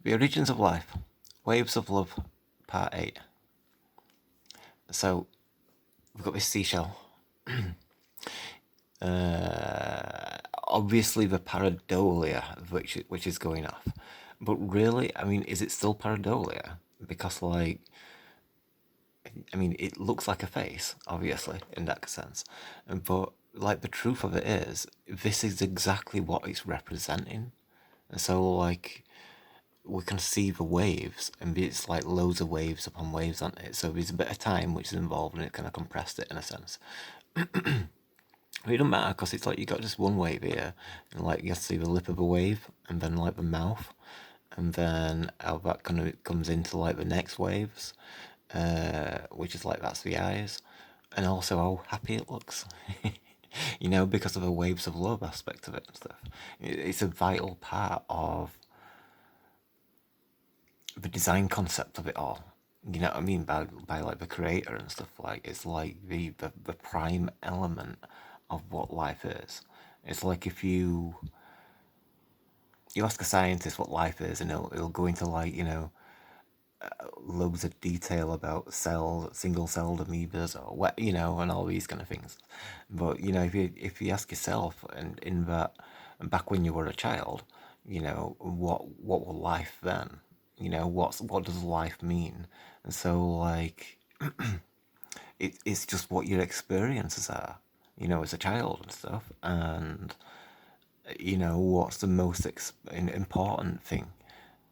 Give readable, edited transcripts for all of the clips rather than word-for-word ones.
The Origins of Life, Waves of Love, Part 8. So, we've got this seashell. Obviously, the pareidolia which is going off. But really, I mean, is it still pareidolia? Because, like, I mean, it looks like a face, obviously, in that sense. But, like, the truth of it is, this is exactly what it's representing. And so, like, we can see the waves, and it's like loads of waves upon waves on it. So there's a bit of time which is involved, and it kind of compressed it in a sense. But it doesn't matter because it's like you got just one wave here, and like you have to see the lip of a wave, and then like the mouth, and then how that kind of comes into like the next waves, which is like that's the eyes, and also how happy it looks. Because of the waves of love aspect of it and stuff. It's a vital part of the design concept of it all. You know what I mean? By like the creator and stuff. Like it's like the prime element of what life is. It's like if you ask a scientist what life is, and it'll go into like loads of detail about cells, single-celled amoebas, or what and all these kind of things. But if you ask yourself, and in that, and back when you were a child, what was life then? What does life mean? And so like it's just what your experiences are, as a child and stuff, and what's the most important thing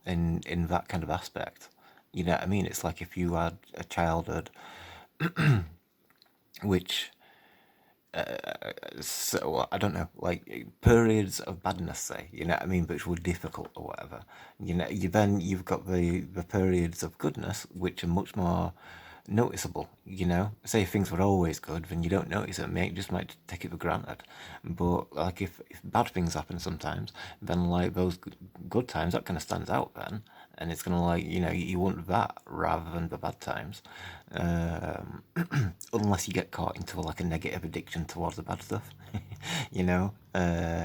in that kind of aspect. You know what I mean? It's like if you had a childhood which, so I don't know, like periods of badness, say, you know what I mean, which were difficult or whatever. You've got the periods of goodness, which are much more noticeable. Say if things were always good, then you don't notice it, mate. You just might take it for granted. But like if bad things happen sometimes, then like those good times, that kind of stands out then, and it's gonna like you want that rather than the bad times. Unless you get caught into like a negative addiction towards the bad stuff,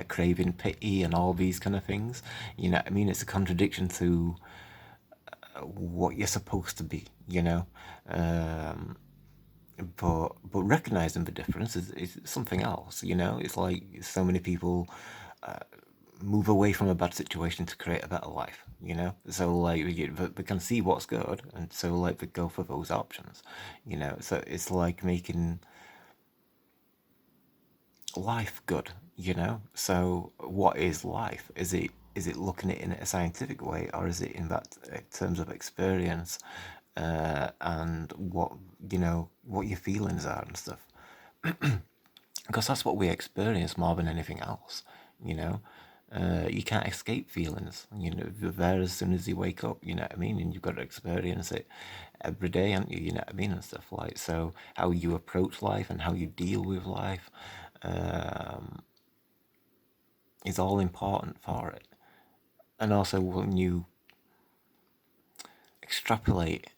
craving pity and all these kind of things. You know what I mean? It's a contradiction to what you're supposed to be, but recognizing the difference is something else. It's like so many people move away from a bad situation to create a better life. So like we can see what's good, and so like we go for those options. So it's like making life good. So what is life? Is it looking at it in a scientific way, or is it in that terms of experience, and what your feelings are and stuff? Because that's what we experience more than anything else. you know you can't escape feelings. They're there as soon as you wake up, you know what I mean, and you've got to experience it every day, haven't you know what I mean, and stuff like. So how you approach life and how you deal with life is all important for it. And also when you extrapolate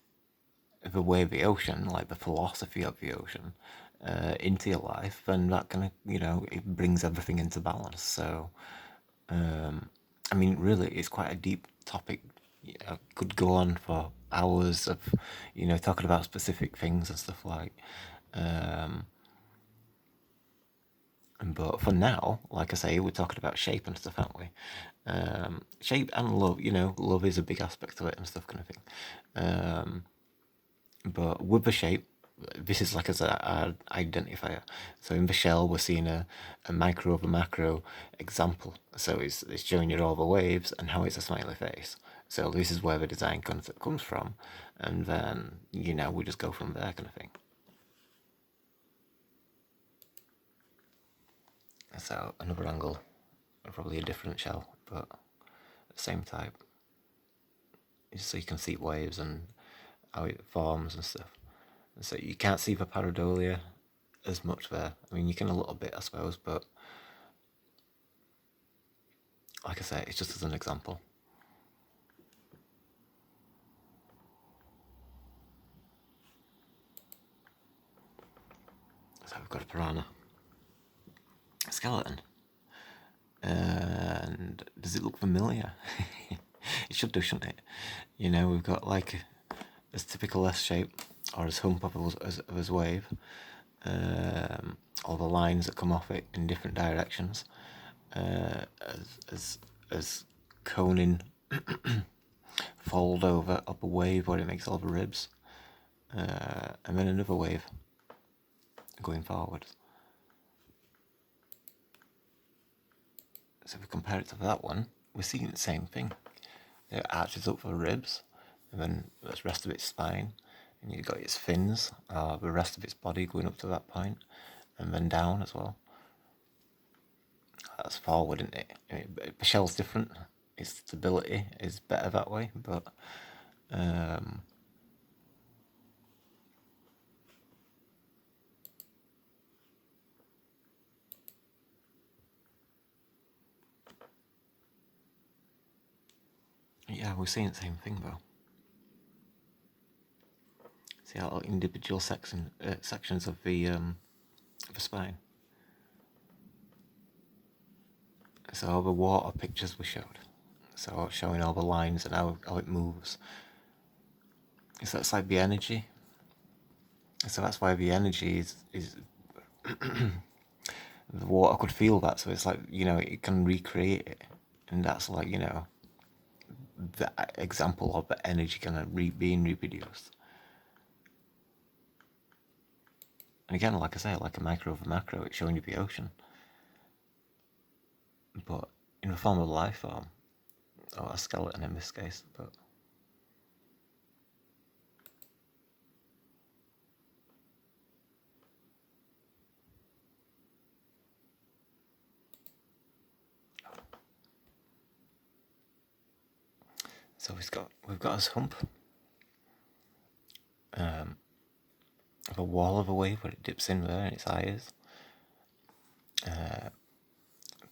the way of the ocean, like the philosophy of the ocean, into your life, then that kind of, it brings everything into balance. So I mean, really, it's quite a deep topic. I could go on for hours of, talking about specific things and stuff like. But for now, like I say, we're talking about shape and stuff, aren't we? Shape and love. Love is a big aspect of it and stuff, kind of thing. But with the shape, this is like as a identifier. So in the shell, we're seeing a micro of a macro example. So it's showing you all the waves and how it's a smiley face. So this is where the design concept comes from, and then we just go from there, kind of thing. So another angle, probably a different shell, but same type, just so you can see waves and how it forms and stuff. So you can't see the pareidolia as much there. I mean, you can a little bit, I suppose, but like I say, it's just as an example. So we've got a piranha skeleton, and does it look familiar? It should do, shouldn't it? You know, we've got like as typical S shape or as hump of his wave. All the lines that come off it in different directions. As coning fold over up a wave where it makes all the ribs. And then another wave going forward. So if we compare it to that one, we're seeing the same thing. It arches up for the ribs, and then the rest of its spine, and you've got its fins, the rest of its body going up to that point, and then down as well. That's forward, isn't it? I mean, the shell's different. Its stability is better that way, but yeah, we're seeing the same thing though. See how individual sections of the spine. So all the water pictures we showed. So showing all the lines and how it moves. So that's like the energy. So that's why the energy is the water could feel that. So it's like, you know, it can recreate it. And that's like, you know, the example of the energy kind of being reproduced. And again, like I say, like a micro of a macro, it's showing you the ocean. But in the form of a life form, or a skeleton in this case, but so we've got his hump, the wall of a wave where it dips in there and its eyes,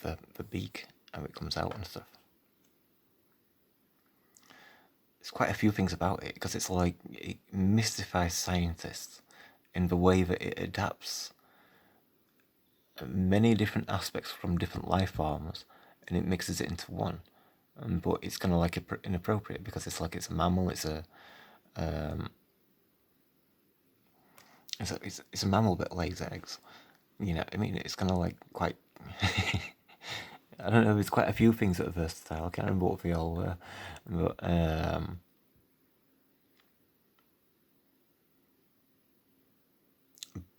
the beak, how it comes out and stuff. There's quite a few things about it because it's like it mystifies scientists in the way that it adapts many different aspects from different life forms and it mixes it into one. But it's kind of like inappropriate because it's like it's a mammal. It's a mammal that lays eggs. You know, I mean, it's kind of like quite. I don't know. There's quite a few things that are versatile. I can't remember what they all were,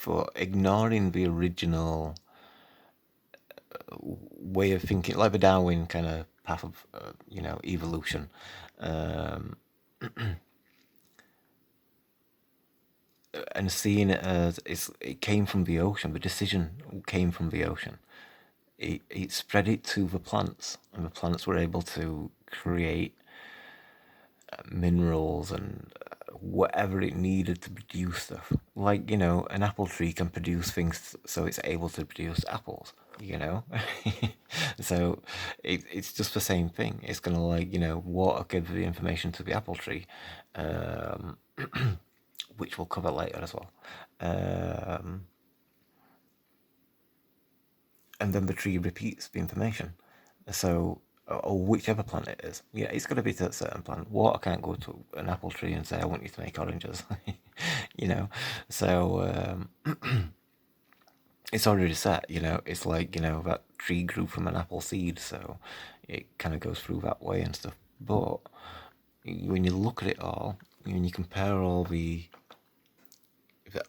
but ignoring the original way of thinking, like the Darwin kind of path of you know, evolution. And seeing it as it came from the ocean. The decision came from the ocean. It spread it to the plants, and the plants were able to create minerals and whatever it needed to produce stuff. Like, you know, an apple tree can produce things so it's able to produce apples, you know? So it's just the same thing. It's going to, like, you know, water gives the information to the apple tree, which we'll cover later as well. And then the tree repeats the information. So, or whichever plant it is. Yeah, it's got to be to a certain plant. Water can't go to an apple tree and say, I want you to make oranges. You know? So, it's already set, you know? It's like, you know, that tree grew from an apple seed, so it kind of goes through that way and stuff. But when you look at it all, when you compare all the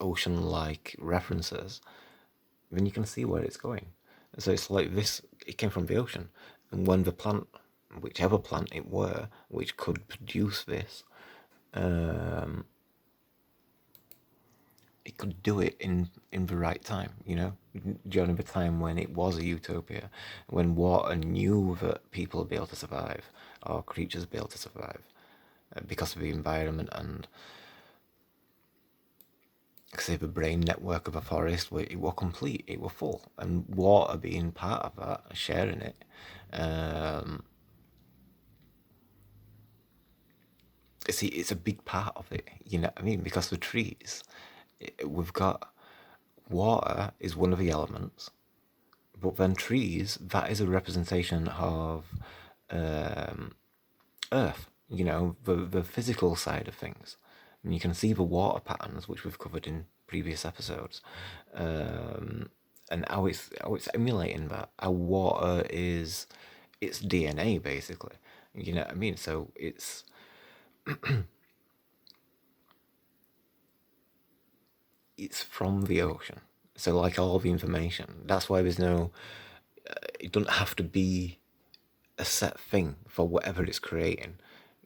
ocean-like references, then you can see where it's going. So it's like this, it came from the ocean. And when the plant, whichever plant it were, which could produce this, it could do it in the right time, you know, during the time when it was a utopia, when water knew that people would be able to survive, or creatures would be able to survive, because of the environment and say the brain network of a forest, it were complete, it were full, and water being part of that, sharing it, see, it's a big part of it, you know what I mean? Because the trees, we've got water is one of the elements, but then trees, that is a representation of Earth, the physical side of things. And you can see the water patterns, which we've covered in previous episodes, and how it's emulating that. How water is its DNA, basically. You know what I mean? So it's from the ocean. So like all the information, that's why there's no. It doesn't have to be a set thing for whatever it's creating.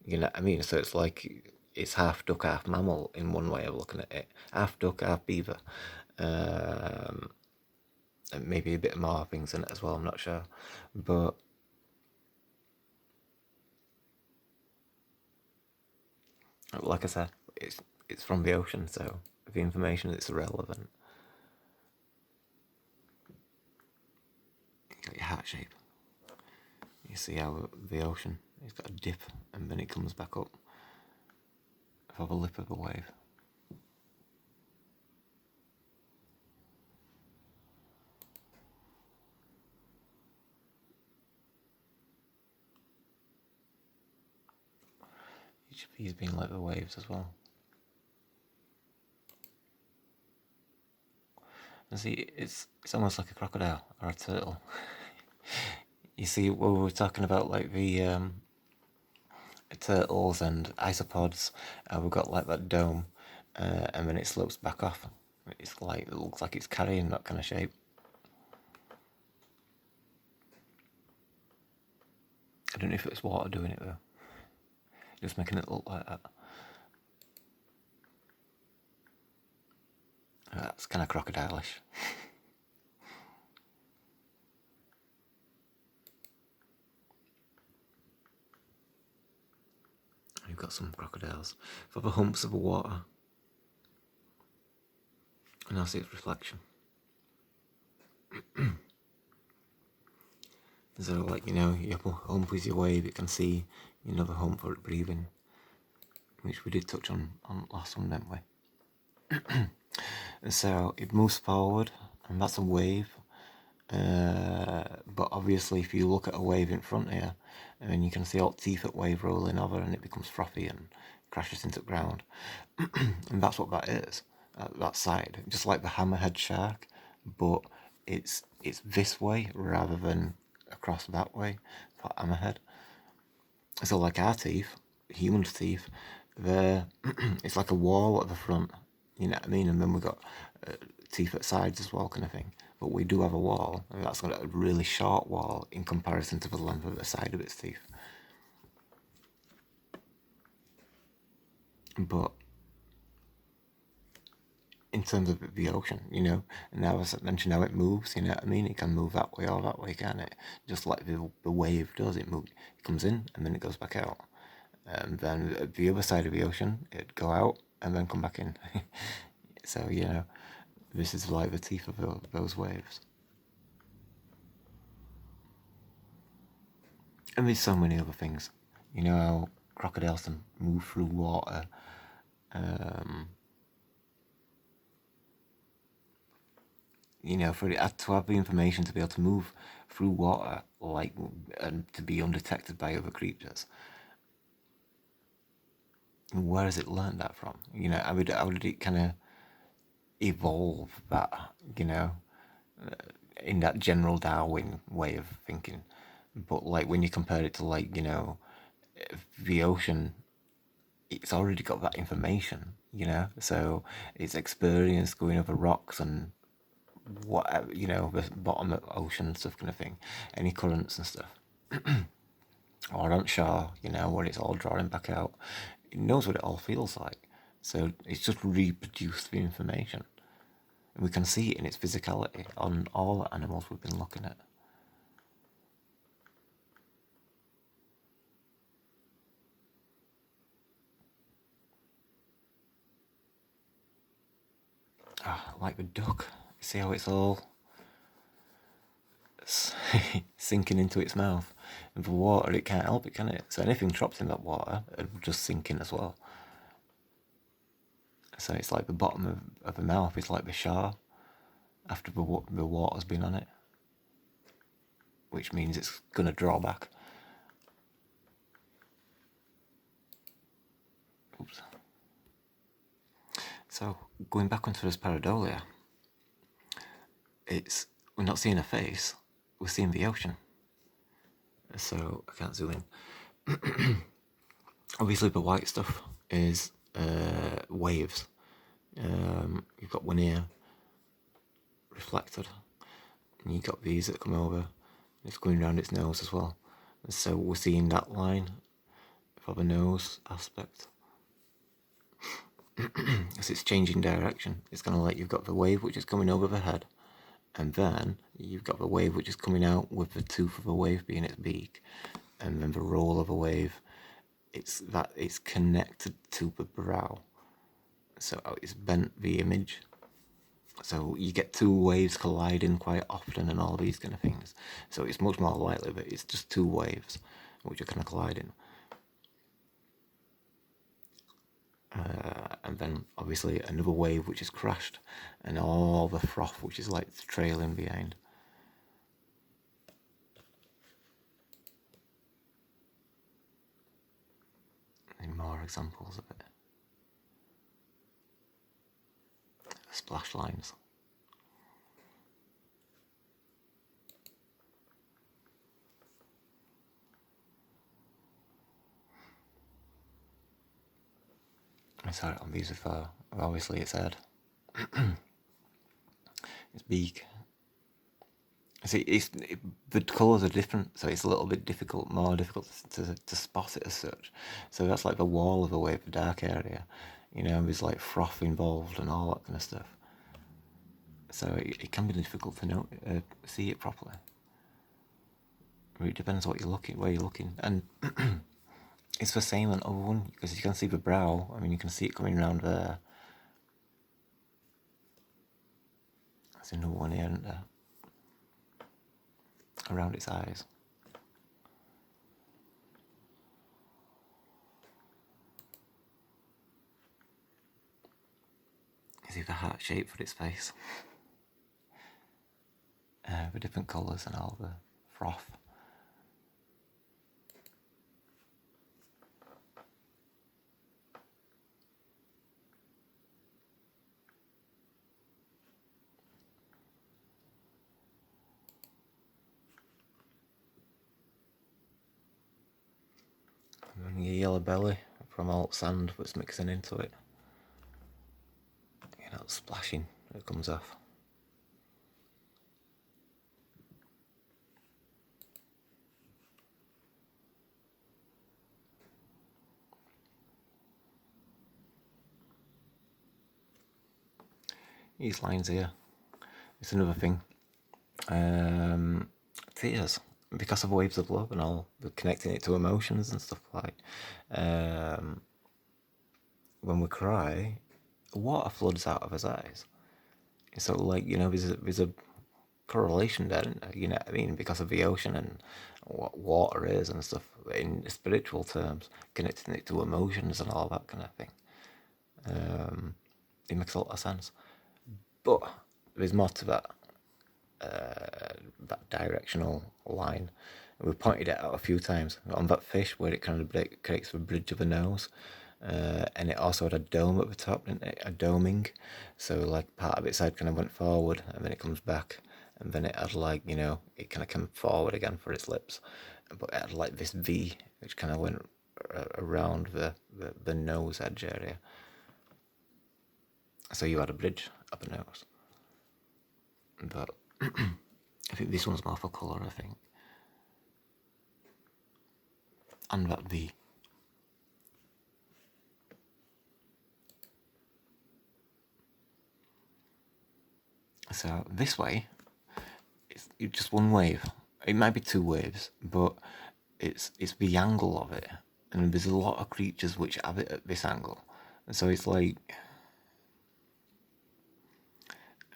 You know what I mean? So it's like it's half duck, half mammal in one way of looking at it. Half duck, half beaver. Um, and maybe a bit more things in it as well, I'm not sure. But like I said, it's from the ocean, so the information is irrelevant. You got your heart shape. You see how the ocean, it's got a dip and then it comes back up for the lip of a wave. Each of these being like the waves as well. And see, it's almost like a crocodile or a turtle. You see, when we were talking about like the turtles and isopods, we've got like that dome, and then it slopes back off. It's like it looks like it's carrying that kind of shape. I don't know if it's water doing it though, just making it look like that. That's kind of crocodilish. You've got some crocodiles for the humps of the water, and I see its reflection. So, like, your hump is your wave, it can see, the hump for it breathing, which we did touch on last one, didn't we? And so it moves forward, and that's a wave. But obviously, if you look at a wave in front here, and you can see all teeth at wave rolling over, and it becomes frothy and crashes into the ground. And that's what that is, that side. Just like the hammerhead shark, but it's this way rather than across that way for hammerhead. So like our teeth, human's teeth, they're it's like a wall at the front, you know what I mean? And then we've got teeth at sides as well, kind of thing. But we do have a wall, and that's got a really short wall in comparison to the length of the side of its teeth. But in terms of the ocean, and now as I mentioned how it moves, you know what I mean? It can move that way or that way, can it? Just like the wave does, it comes in and then it goes back out. And then at the other side of the ocean, it'd go out and then come back in. So, this is like the teeth of those waves. And there's so many other things. You know how crocodiles can move through water. For it to have the information to be able to move through water, like, and to be undetected by other creatures. Where has it learned that from? How did it kind of evolve that, in that general Darwin way of thinking? But like when you compare it to like, the ocean, it's already got that information, so it's experienced going over rocks and whatever, the bottom of the ocean stuff, kind of thing, any currents and stuff. Or on shore, where it's all drawing back out. It knows what it all feels like. So it's just reproduced the information. And we can see it in its physicality on all the animals we've been looking at. Like the duck. See how it's all sinking into its mouth. And the water, it can't help it, can it? So anything dropped in that water, it will just sink in as well. So it's like the bottom of the mouth is like the shore after the water's been on it, which means it's going to draw back. So going back onto this pareidolia, we're not seeing a face, we're seeing the ocean. So I can't zoom in. Obviously, the white stuff is waves. You've got one here reflected, and you've got these that come over. It's going around its nose as well. And so we're seeing that line for the nose aspect. As it's changing direction, it's kind of like you've got the wave which is coming over the head, and then you've got the wave which is coming out with the tooth of the wave being its beak, and then the roll of a wave. It's connected to the brow, so it's bent the image. So you get two waves colliding quite often and all these kind of things. So it's much more likely that it's just two waves which are kind of colliding. And then obviously another wave which is crashed, and all the froth which is like trailing behind. Any more examples of it? Splash lines. I saw it on these before. Obviously it's head. It's beak. See, the colours are different, so it's a little bit more difficult to spot it as such. So that's like the wall of a wave, the dark area. You know, there's like froth involved and all that kind of stuff. So it can be difficult to see it properly. It depends what you're looking, where you're looking, and it's the same on other one because you can see the brow. I mean, you can see it coming around there. There's another one here and there, around its eyes. You see the heart shape for its face. The different colours and all the froth. And then your yellow belly from all sand that's mixing into it. You know, splashing that comes off. These lines here, it's another thing. Tears, because of waves of love and all, connecting it to emotions and stuff like. When we cry, water floods out of his eyes. So, like, you know, there's a correlation there, you know what I mean, because of the ocean and what water is and stuff in spiritual terms, connecting it to emotions and all that kind of thing. It makes a lot of sense. But there's more to that directional line. We've pointed it out a few times on that fish where it kind of creates the bridge of the nose. And it also had a dome at the top, didn't it? A doming. So like part of its head kind of went forward and then it comes back. And then it had like, you know, it kind of came forward again for its lips. But it had like this V, which kind of went around the nose edge area. So you had a bridge up the nose. But I think this one's more for colour, I think. And that V. So this way, it's just one wave. It might be two waves, but it's the angle of it. And there's a lot of creatures which have it at this angle. And so it's like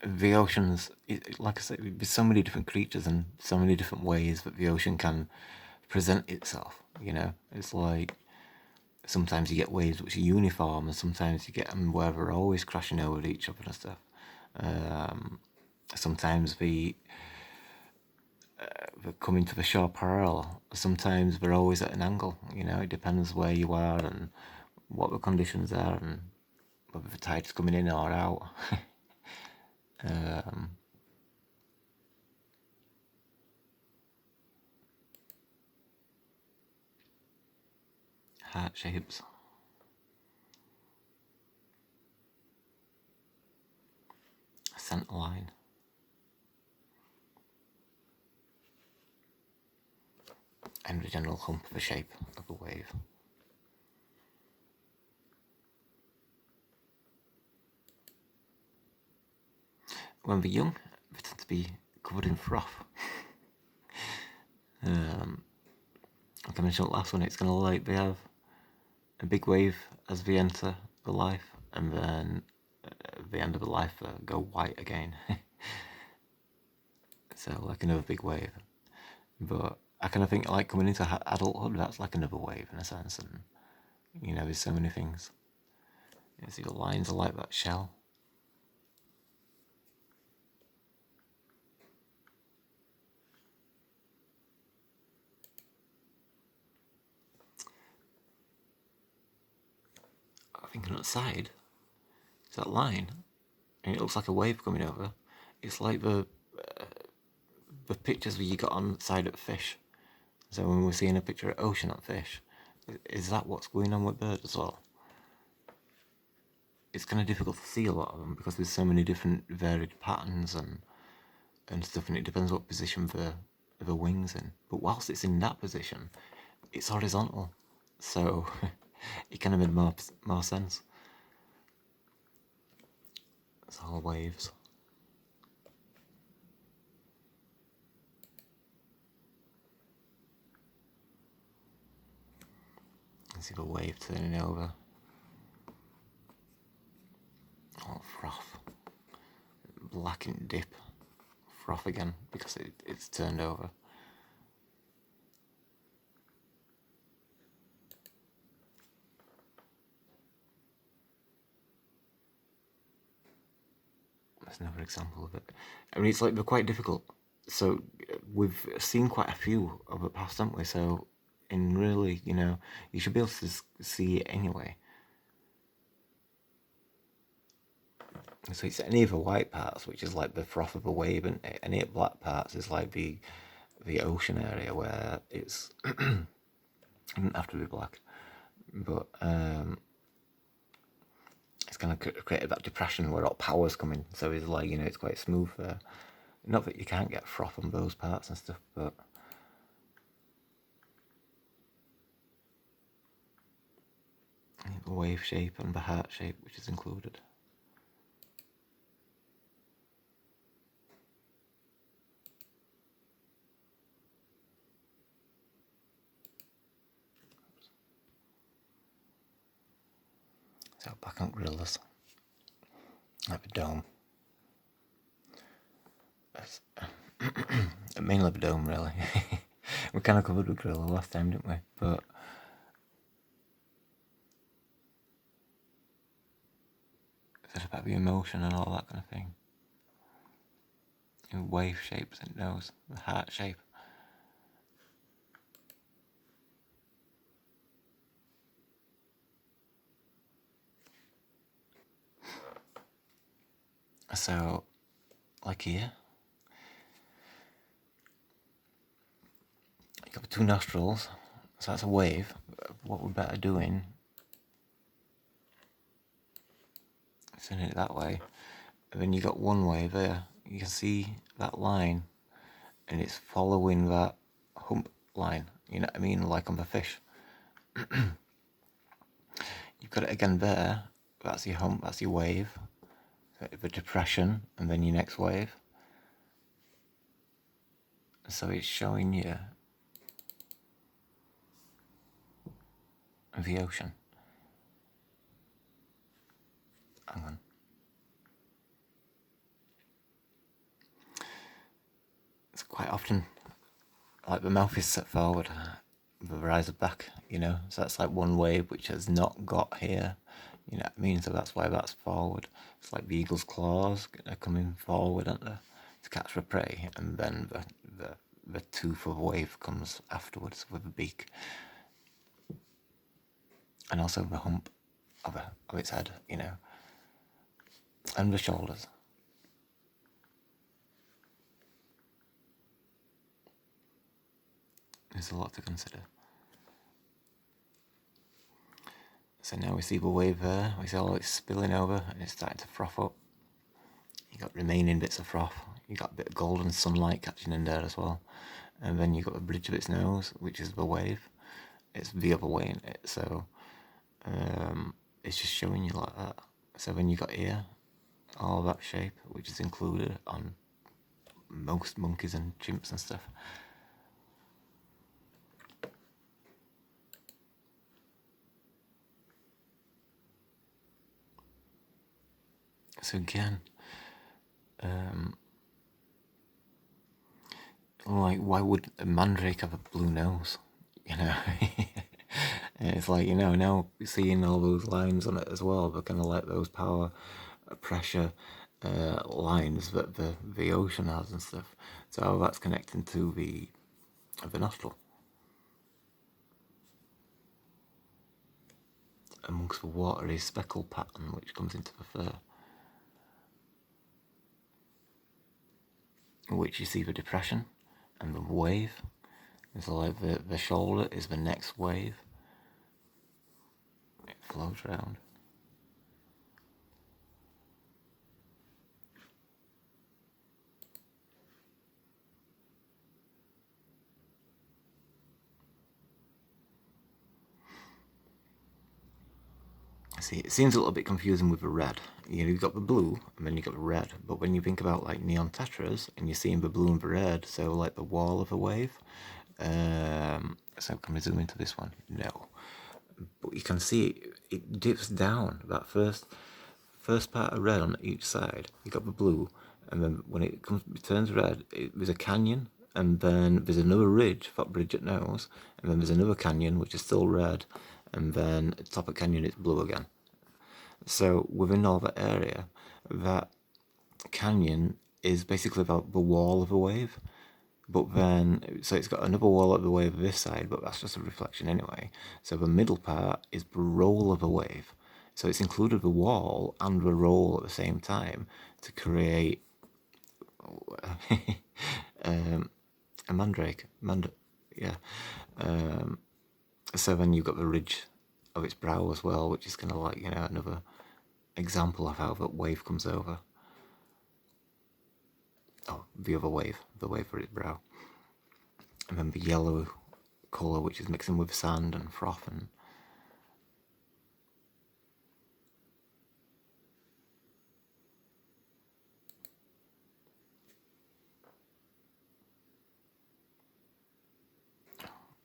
the oceans, like I said, there's so many different creatures and so many different ways that the ocean can present itself, you know? It's like sometimes you get waves which are uniform and sometimes you get them where they're always crashing over each other and stuff. Sometimes they're coming to the shore parallel. Sometimes they're always at an angle, you know? It depends where you are and what the conditions are and whether the tide's coming in or out. um, Heart shapes. A centre line. And the general hump of the shape of the wave. When they're young, they tend to be covered in froth. Like I mentioned last one, it's kind of like they have a big wave as they enter the life, and then at the end of the life go white again. So like another big wave. But I kind of think like coming into adulthood, that's like another wave in a sense, and you know, there's so many things. You see the lines are like that shell. I think on the side, it's that line, and it looks like a wave coming over. It's like the pictures that you got on the side of fish. So when we're seeing a picture of ocean on fish, is that what's going on with birds as well? It's kind of difficult to see a lot of them because there's so many different varied patterns and stuff, and it depends what position the wings in. But whilst it's in that position, it's horizontal, so it kind of made more sense. It's all waves. You can see the wave turning over. Oh, froth. Blackened dip. Froth again because it's turned over. That's another example of it. I mean, it's like they're quite difficult. So we've seen quite a few of the past, haven't we? So in really, you know, you should be able to see it anyway. So it's any of the white parts, which is like the froth of a wave, and any of the black parts is like the ocean area where it's it doesn't have to be black, but it's kind of created that depression where all power's coming. So it's like, you know, it's quite smooth there. Not that you can't get froth on those parts and stuff, but the wave shape and the heart shape, which is included. So back on gorillas, like the dome. Mainly the dome, really. We kind of covered with gorilla last time, didn't we? But it's about the emotion and all that kind of thing. And wave shapes and nose, the heart shape. So, like here, you got the two nostrils, so that's a wave. What we're better doing is turning it that way. And then you got one wave there. You can see that line, and it's following that hump line. You know what I mean? Like on the fish. You've got it again there. That's your hump. That's your wave. The depression, and then your next wave. So it's showing you the ocean. Hang on. It's quite often like the mouth is set forward, the eyes are back, you know. So that's like one wave which has not got here, you know what I mean? So that's why that's forward. It's like the eagle's claws are coming forward, aren't they, to catch the prey, and then the tooth of a wave comes afterwards with a beak, and also the hump of its head, you know. and the shoulders. There's a lot to consider. So now we see the wave there, we see all it's spilling over and it's starting to froth up. You got remaining bits of froth, you got a bit of golden sunlight catching in there as well. And then you got the bridge of its nose, which is the wave. It's the other way in it, so it's just showing you like that. So then you got here, all that shape, which is included on most monkeys and chimps and stuff. So again, like, why would a mandrake have a blue nose? You know, and it's like, you know, now seeing all those lines on it as well, but kind of like those power, pressure lines that the ocean has and stuff. So how that's connecting to the nostril. Amongst the watery speckle pattern which comes into the fur, which you see the depression and the wave. It's like the shoulder is the next wave. It flows around. See, it seems a little bit confusing with the red. You know, you've got the blue and then you've got the red, but when you think about like neon tetras and you're seeing the blue and the red, so like the wall of a wave. So can we zoom into this one? No. But you can see it dips down. That first part of red on each side. You got the blue, and then when it turns red, there's a canyon, and then there's another ridge, that bridge it knows, and then there's another canyon which is still red, and then at the top of the canyon it's blue again. So within all that area, that canyon is basically about the wall of a wave. But then, so it's got another wall of the wave this side, but that's just a reflection anyway. So the middle part is the roll of a wave. So it's included the wall and the roll at the same time to create a mandrake. Yeah. So then you've got the ridge of its brow as well, which is kind of like, you know, another example of how that wave comes over. Oh, the other wave, the wave for its brow. And then the yellow colour, which is mixing with sand and froth and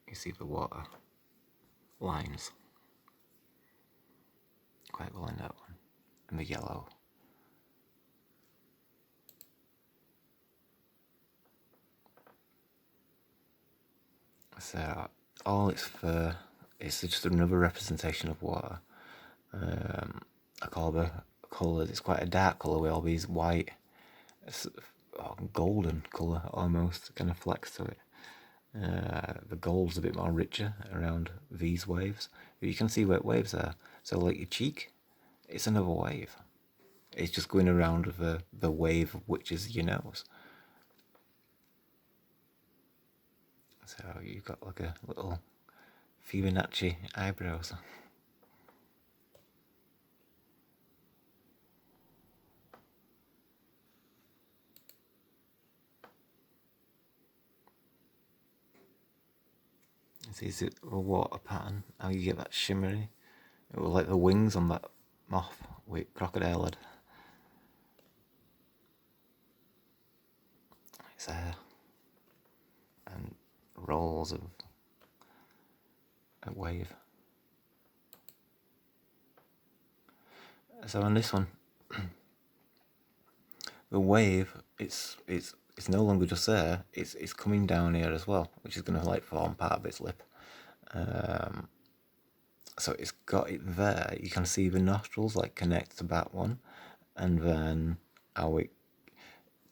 you see the water lines quite well in that one, and the yellow. So all its fur is just another representation of water. I call the colours, it's quite a dark colour with all these white, golden colour almost, kind of flecks to it. The gold's a bit more richer around these waves. But you can see where waves are. So like your cheek, it's another wave. It's just going around the wave which is your nose. So you've got like a little Fibonacci eyebrows. Is it a water pattern? How you get that shimmery? It was like the wings on that moth with crocodile head. It's hair and rolls of a wave. So on this one, the wave, it's no longer just there. It's coming down here as well, which is going to like form part of its lip. So it's got it there. You can see the nostrils like connect to that one, and then how it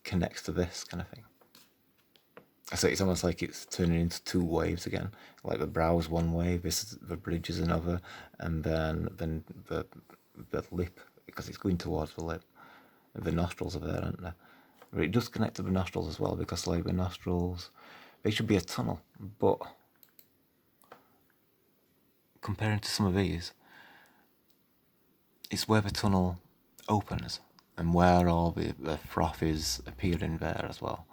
connects to this kind of thing. So it's almost like it's turning into two waves again. Like the brow is one wave, the bridge is another, and then the lip, because it's going towards the lip. The nostrils are there, aren't they? But it does connect to the nostrils as well, because like the nostrils, they should be a tunnel, but comparing to some of these, it's where the tunnel opens and where all the froth is appearing there as well.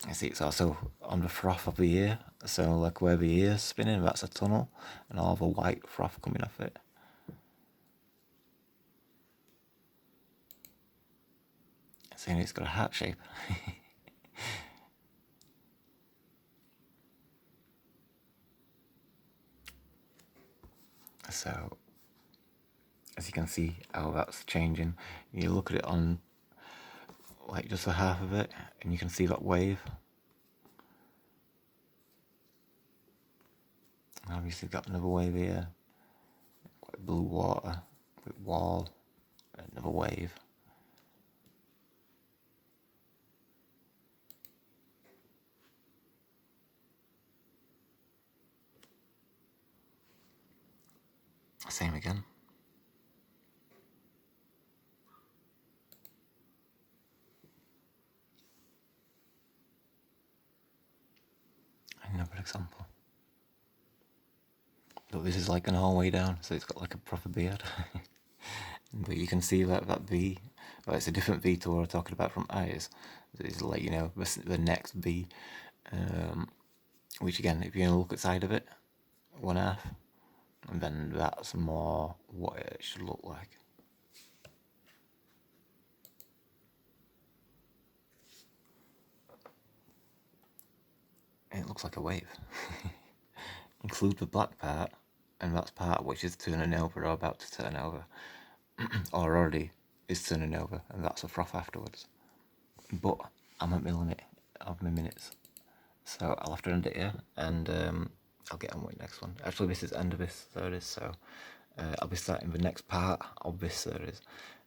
I see it's also on the froth of the ear, so like where the ear's spinning, that's a tunnel, and all the white froth coming off it. Seeing it's got a heart shape. So, as you can see how that's changing, you look at it on like just the half of it, and you can see that wave. Obviously got another wave here, quite blue water, quick wall, another wave. Same again. Another example. But this is like an all way down, so it's got like a proper beard. But you can see that V, well, it's a different V to what we're talking about from eyes. It's like, you know, the next V, which again, if you're going to look at the side of it, one half, and then that's more what it should look like. It looks like a wave. Include the black part, and that's part which is turning over or about to turn over, or already is turning over, and that's a froth afterwards. But I'm at my limit of my minutes, so I'll have to end it here, and I'll get on with the next one. Actually, this is the end of this series, so I'll be starting the next part of this series,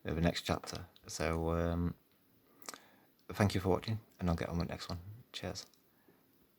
the next chapter. So thank you for watching, and I'll get on with the next one. Cheers.